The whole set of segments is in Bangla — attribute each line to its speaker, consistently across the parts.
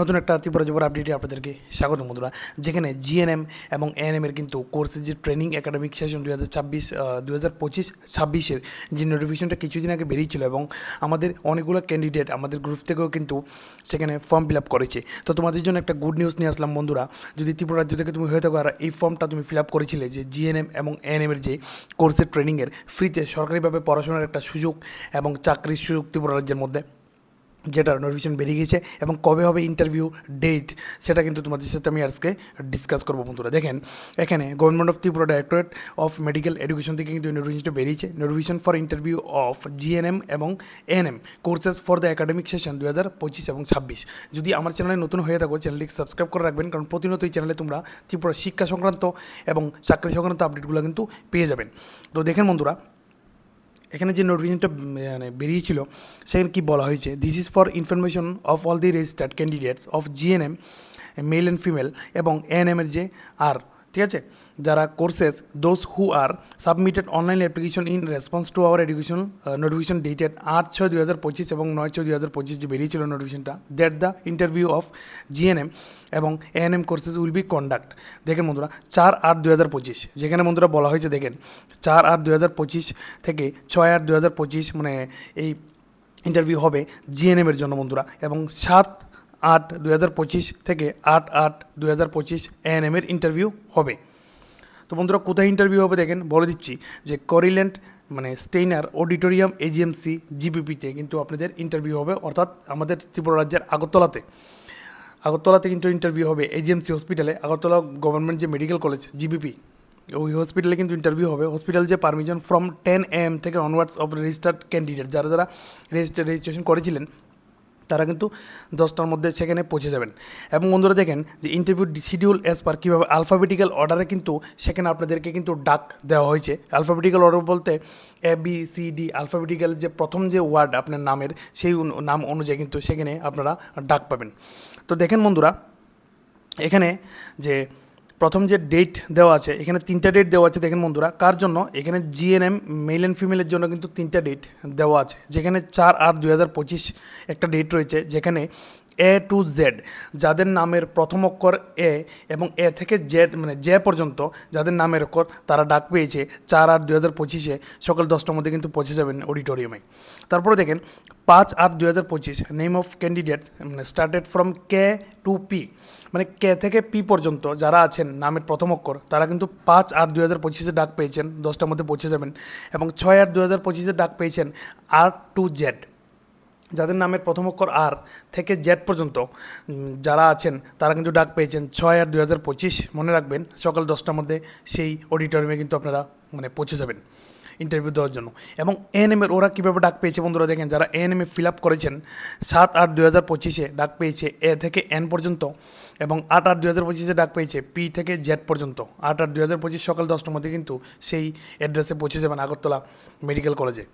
Speaker 1: নতুন একটা ত্রিপুরা যুবর আপডেটে আপনাদেরকে স্বাগত বন্ধুরা, যেখানে জিএনএম এবং এএনএম এর কিন্তু কোর্সের যে ট্রেনিং একাডেমিক সেশন 2025-26-এর যে নোটিফিকেশনটা কিছুদিন আগে বেরিয়েছিল এবং আমাদের অনেকগুলো ক্যান্ডিডেট আমাদের গ্রুপ থেকেও কিন্তু সেখানে ফর্ম ফিল আপ করেছে। তো তোমাদের জন্য একটা গুড নিউজ নিয়ে আসলাম বন্ধুরা, যদি ত্রিপুরা রাজ্য থেকে তুমি হয়ে থাকো আর এই ফর্মটা তুমি ফিল আপ করেছিলে যে জিএনএম এবং এএনএম এর যে কোর্সের ট্রেনিংয়ের ফ্রিতে সরকারিভাবে পড়াশোনার একটা সুযোগ এবং চাকরির সুযোগ ত্রিপুরা রাজ্যের মধ্যে, যেটা নোটিফিকেশন বেরিয়ে গেছে এবং কবে হবে ইন্টারভিউ ডেট সেটা কিন্তু তোমাদের সাথে আমি আজকে ডিসকাস করবো বন্ধুরা। দেখেন এখানে government of Tripura directorate of medical education থেকে কিন্তু নোটিফিকেশনটা বেরিয়েছে। Notification for interview of GNM এবং ANM courses for the academic session 2025 এবং 26। যদি আমার চ্যানেলে নতুন হয়ে থাকো চ্যানেলটিকে সাবস্ক্রাইব করে রাখবেন, কারণ প্রতিনিয়ত এই চ্যানেলে তোমরা ত্রিপুরা শিক্ষা সংক্রান্ত এবং চাকরি সংক্রান্ত আপডেটগুলো কিন্তু পেয়ে যাবেন। তো দেখেন বন্ধুরা, এখানে যে নোটিফিকেশনটা বেরিয়েছিল সেখানে কী বলা হয়েছে, this is for information of all the registered candidates of GNM male and female এবং এএনএমের যে আর, ঠিক আছে, যারা courses those who are submitted online application in response to our education notification dated 8/6/2025 এবং 9/6/2025 যে বেরিয়েছিল নোটিফিকেশনটা, that the interview of GNM এবং ANM courses will be conduct. দেখেন বন্ধুরা 4/8/2025, যেখানে বন্ধুরা বলা হয়েছে দেখেন 4/8/2025 থেকে 6/8/2025 মানে এই ইন্টারভিউ হবে জিএনএমের জন্য বন্ধুরা, এবং 7/8/2025 থেকে 8/8/2025 এএনএমের ইন্টারভিউ হবে। তো বন্ধুরা কোথায় ইন্টারভিউ হবে দেখেন বলে দিচ্ছি, যে করিল্যান্ড মানে স্টেইনার অডিটোরিয়াম এজিএমসি জিবিপিতে কিন্তু আপনাদের ইন্টারভিউ হবে, অর্থাৎ আমাদের ত্রিপুরা রাজ্যের আগরতলাতে কিন্তু ইন্টারভিউ হবে এজিএমসি হসপিটালে, আগরতলা গভর্নমেন্ট যে মেডিকেল কলেজ জিবিপি ওই হসপিটালে কিন্তু ইন্টারভিউ হবে। হসপিটাল যে পারমিশন ফ্রম 10 AM থেকে অনওয়ার্ডস অফ রেজিস্টার্ড ক্যান্ডিডেট, যারা রেজিস্ট্রেশন করেছিলেন তারা কিন্তু 10টার মধ্যে সেখানে পৌঁছে যাবেন। এবং বন্ধুরা দেখেন যে ইন্টারভিউ শিডিউল অ্যাজ পার কীভাবে আলফাবেটিক্যাল অর্ডারে কিন্তু সেখানে আপনাদেরকে কিন্তু ডাক দেওয়া হয়েছে। আলফাবেটিক্যাল অর্ডার বলতে ABCD আলফাবেটিক্যাল যে প্রথম যে ওয়ার্ড আপনার নামের সেই নাম অনুযায়ী কিন্তু সেখানে আপনারা ডাক পাবেন। তো দেখেন বন্ধুরা এখানে যে প্রথম যে ডেট দেওয়া আছে, এখানে 3টা ডেট দেওয়া আছে। দেখেন বন্ধুরা কার জন্য, এখানে জিএনএম মেল অ্যান্ড ফিমেলের জন্য কিন্তু 3টা ডেট দেওয়া আছে, যেখানে 4/8/2025 একটা ডেট রয়েছে, যেখানে A to Z যাদের নামের প্রথম অক্ষর এ এবং এ থেকে জেড মানে জে পর্যন্ত যাদের নামের অক্ষর তারা ডাক পেয়েছে 4/8/2025 সকাল 10টার মধ্যে কিন্তু পৌঁছে যাবেন অডিটোরিয়ামে। তারপরে দেখেন 5/8/2025 নেম অফ ক্যান্ডিডেটস মানে started from K to P, মানে কে থেকে পি পর্যন্ত যারা আছেন নামের প্রথম অক্ষর তারা কিন্তু 5/8/2025 ডাক পেয়েছেন, 10টার মধ্যে পৌঁছে যাবেন। এবং 6/8/2025 ডাক পেয়েছেন আর টু জেড, যাদের নামের প্রথম অক্ষর আর থেকে জেড পর্যন্ত যারা আছেন তারা কিন্তু ডাক পেয়েছেন 6/8/2025। মনে রাখবেন সকাল 10টার মধ্যে সেই অডিটোরিয়ামে কিন্তু আপনারা মানে পৌঁছে যাবেন ইন্টারভিউ দেওয়ার জন্য। এবং এএনএমের ওরা কীভাবে ডাক পেয়েছে বন্ধুরা দেখেন, যারা এএনএমে ফিল আপ করেছেন 7/8/2025 ডাক পেয়েছে এ থেকে এন পর্যন্ত, এবং 8/8/2025 ডাক পেয়েছে পি থেকে জেড পর্যন্ত। 8/8/2025 সকাল 10টার মধ্যে কিন্তু সেই অ্যাড্রেসে পৌঁছে যাবেন আগরতলা মেডিকেল কলেজে।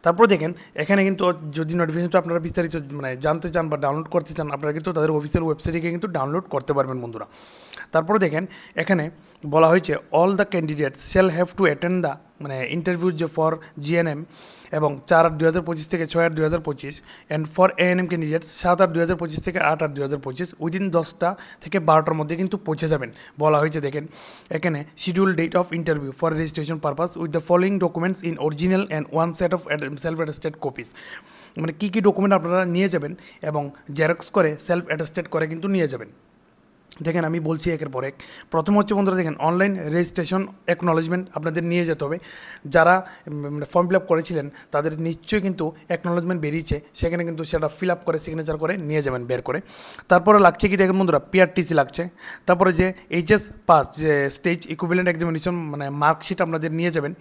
Speaker 1: তারপর দেখেন এখানে কিন্তু যদি নোটিফিকেশনটা আপনারা বিস্তারিত মানে জানতে চান বা ডাউনলোড করতে চান, আপনারা কিন্তু তাদের অফিসিয়াল ওয়েবসাইটে গিয়ে কিন্তু ডাউনলোড করতে পারবেন বন্ধুরা। তারপরে দেখেন এখানে বলা হয়েছে all the candidates shall have to attend the মানে ইন্টারভিউ যে ফর জিএনএম এবং 4/8/2025 থেকে 6/8/2025 অ্যান্ড ফর এএনএম ক্যান্ডিডেটস 7/8/2025 থেকে 8/8/2025 উইদিন 10টা থেকে 12টার মধ্যে কিন্তু পৌঁছে যাবেন বলা হয়েছে। দেখেন এখানে schedule date of interview for registration purpose with the following documents in original and one set of self attested copies, মানে কী কী ডকুমেন্ট আপনারা নিয়ে যাবেন এবং জেরক্স করে সেলফ অ্যাটেস্টেড করে কিন্তু নিয়ে যাবেন। দেখেন আমি বলছি একের পর এক। প্রথম হচ্ছে বন্ধুরা দেখেন অনলাইন রেজিস্ট্রেশন অ্যাকনোলেজমেন্ট আপনাদের নিয়ে যেতে হবে, যারা ফর্ম ফিল আপ করেছিলেন তাদের নিশ্চয়ই কিন্তু অ্যাকনোলেজমেন্ট বেরিয়েছে, সেখানে কিন্তু সেটা ফিল আপ করে সিগনেচার করে নিয়ে যাবেন বের করে। তারপরে লাগছে কি দেখেন বন্ধুরা পিআরটিসি লাগছে, তারপরে যে এইচএস পাস যে স্টেজ ইকুইভ্যালেন্ট এক্সামিনেশন মানে মার্কশিট আপনাদের নিয়ে যাবেন।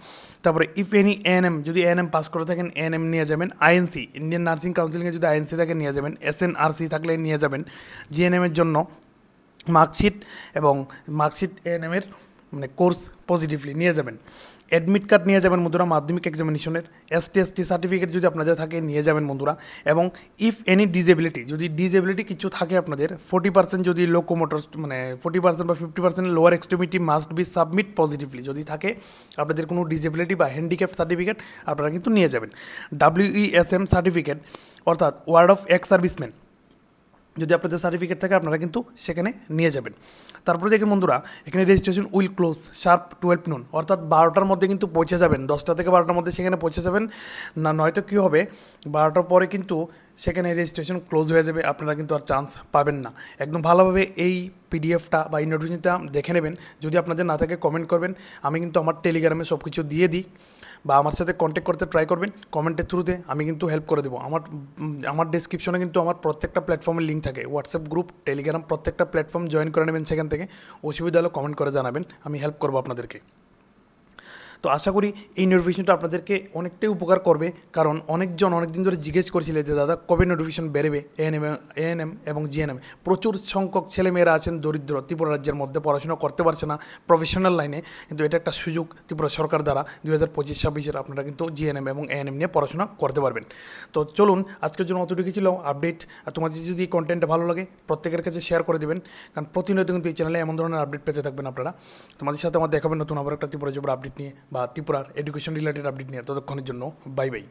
Speaker 1: তারপরে ইফ এনি এএনএম যদি এএনএম পাস করে থাকেন এএনএম নিয়ে যাবেন, আইএনসি ইন্ডিয়ান নার্সিং কাউন্সিলিংয়ে যদি আইএনসি থাকে নিয়ে যাবেন, এসএনআরসি থাকলে নিয়ে যাবেন, জিএনএমের জন্য মার্কশিট এবং মার্কশিট এএনএমের মানে কোর্স পজিটিভলি নিয়ে যাবেন, অ্যাডমিট কার্ড নিয়ে যাবেন বন্ধুরা মাধ্যমিক এক্সামিনেশনের, ST/ST সার্টিফিকেট যদি আপনাদের থাকে নিয়ে যাবেন বন্ধুরা। এবং ইফ এনি ডিজেবিলিটি যদি ডিজেবিলিটি কিছু থাকে আপনাদের 40% যদি লোকোমোটর মানে 40% বা 50% lower extremity must be submit positively যদি থাকে আপনাদের কোনো ডিজেবিলিটি বা হ্যান্ডিক্যাপ সার্টিফিকেট আপনারা কিন্তু নিয়ে যাবেন। WESM সার্টিফিকেট অর্থাৎ ওয়ার্ড অফ এক্স সার্ভিসম্যান যদি আপনাদের সার্টিফিকেট থাকে আপনারা কিন্তু সেখানে নিয়ে যাবেন। তারপরে দেখেন বন্ধুরা, এখানে registration will close sharp 12 noon, অর্থাৎ 12টার মধ্যে কিন্তু পৌঁছে যাবেন, 10টা থেকে 12টার মধ্যে সেখানে পৌঁছে যাবেন না, নয়তো কী হবে 12টার পরে কিন্তু সেখানে রেজিস্ট্রেশন ক্লোজ হয়ে যাবে, আপনারা কিন্তু আর চান্স পাবেন না। একদম ভালোভাবে এই পিডিএফটা বা এই নোটিফিকেশনটা দেখে নেবেন। যদি আপনাদের না থাকে কমেন্ট করবেন, আমি কিন্তু আমার টেলিগ্রামে সব কিছু দিয়ে দিই, বা আমার সাথে কন্ট্যাক্ট করতে ট্রাই করবেন কমেন্টের থ্রুতে, আমি কিন্তু হেল্প করে দেবো। আমার ডেসক্রিপশনে কিন্তু আমার প্রত্যেকটা প্ল্যাটফর্মের লিঙ্ক থাকে, হোয়াটসঅ্যাপ গ্রুপ, টেলিগ্রাম, প্রত্যেকটা প্ল্যাটফর্ম জয়েন করে নেবেন সেখান থেকে। অসুবিধা হলে কমেন্ট করে জানাবেন, আমি হেল্প করবো আপনাদেরকে। তো আশা করি এই নোটিফিকেশনটা আপনাদেরকে অনেকটাই উপকার করবে, কারণ অনেকজন অনেক দিন ধরে জিজ্ঞেস করছিলেন যে দাদা কবে নোটিফিকেশন বেরোবে এএনএম এবং জিএনএম। প্রচুর সংখ্যক ছেলেমেয়েরা আছেন দরিদ্র ত্রিপুরা রাজ্যের মধ্যে, পড়াশোনা করতে পারছে না প্রফেশনাল লাইনে, কিন্তু এটা একটা সুযোগ ত্রিপুরা সরকার দ্বারা 2025-26 আপনারা কিন্তু জিএনএম এবং এএনএম নিয়ে পড়াশোনা করতে পারবেন। তো চলুন, আজকের জন্য অতটুকু ছিল আপডেট। আর তোমাদের যদি এই কন্টেন্টটা ভালো লাগে প্রত্যেকের কাছে শেয়ার করে দেবেন, কারণ প্রতিনিয়ত কিন্তু এই চ্যানেলে এমন ধরনের আপডেট পেতে থাকবেন আপনারা। তোমাদের সাথে আমার দেখাবেন নতুন আবার একটা ত্রিপুরা জবের আপডেট নিয়ে বা ত্রিপুরার এডুকেশন রিলেটেড আপডেট নিয়ে। ততক্ষণের জন্য বাই বাই।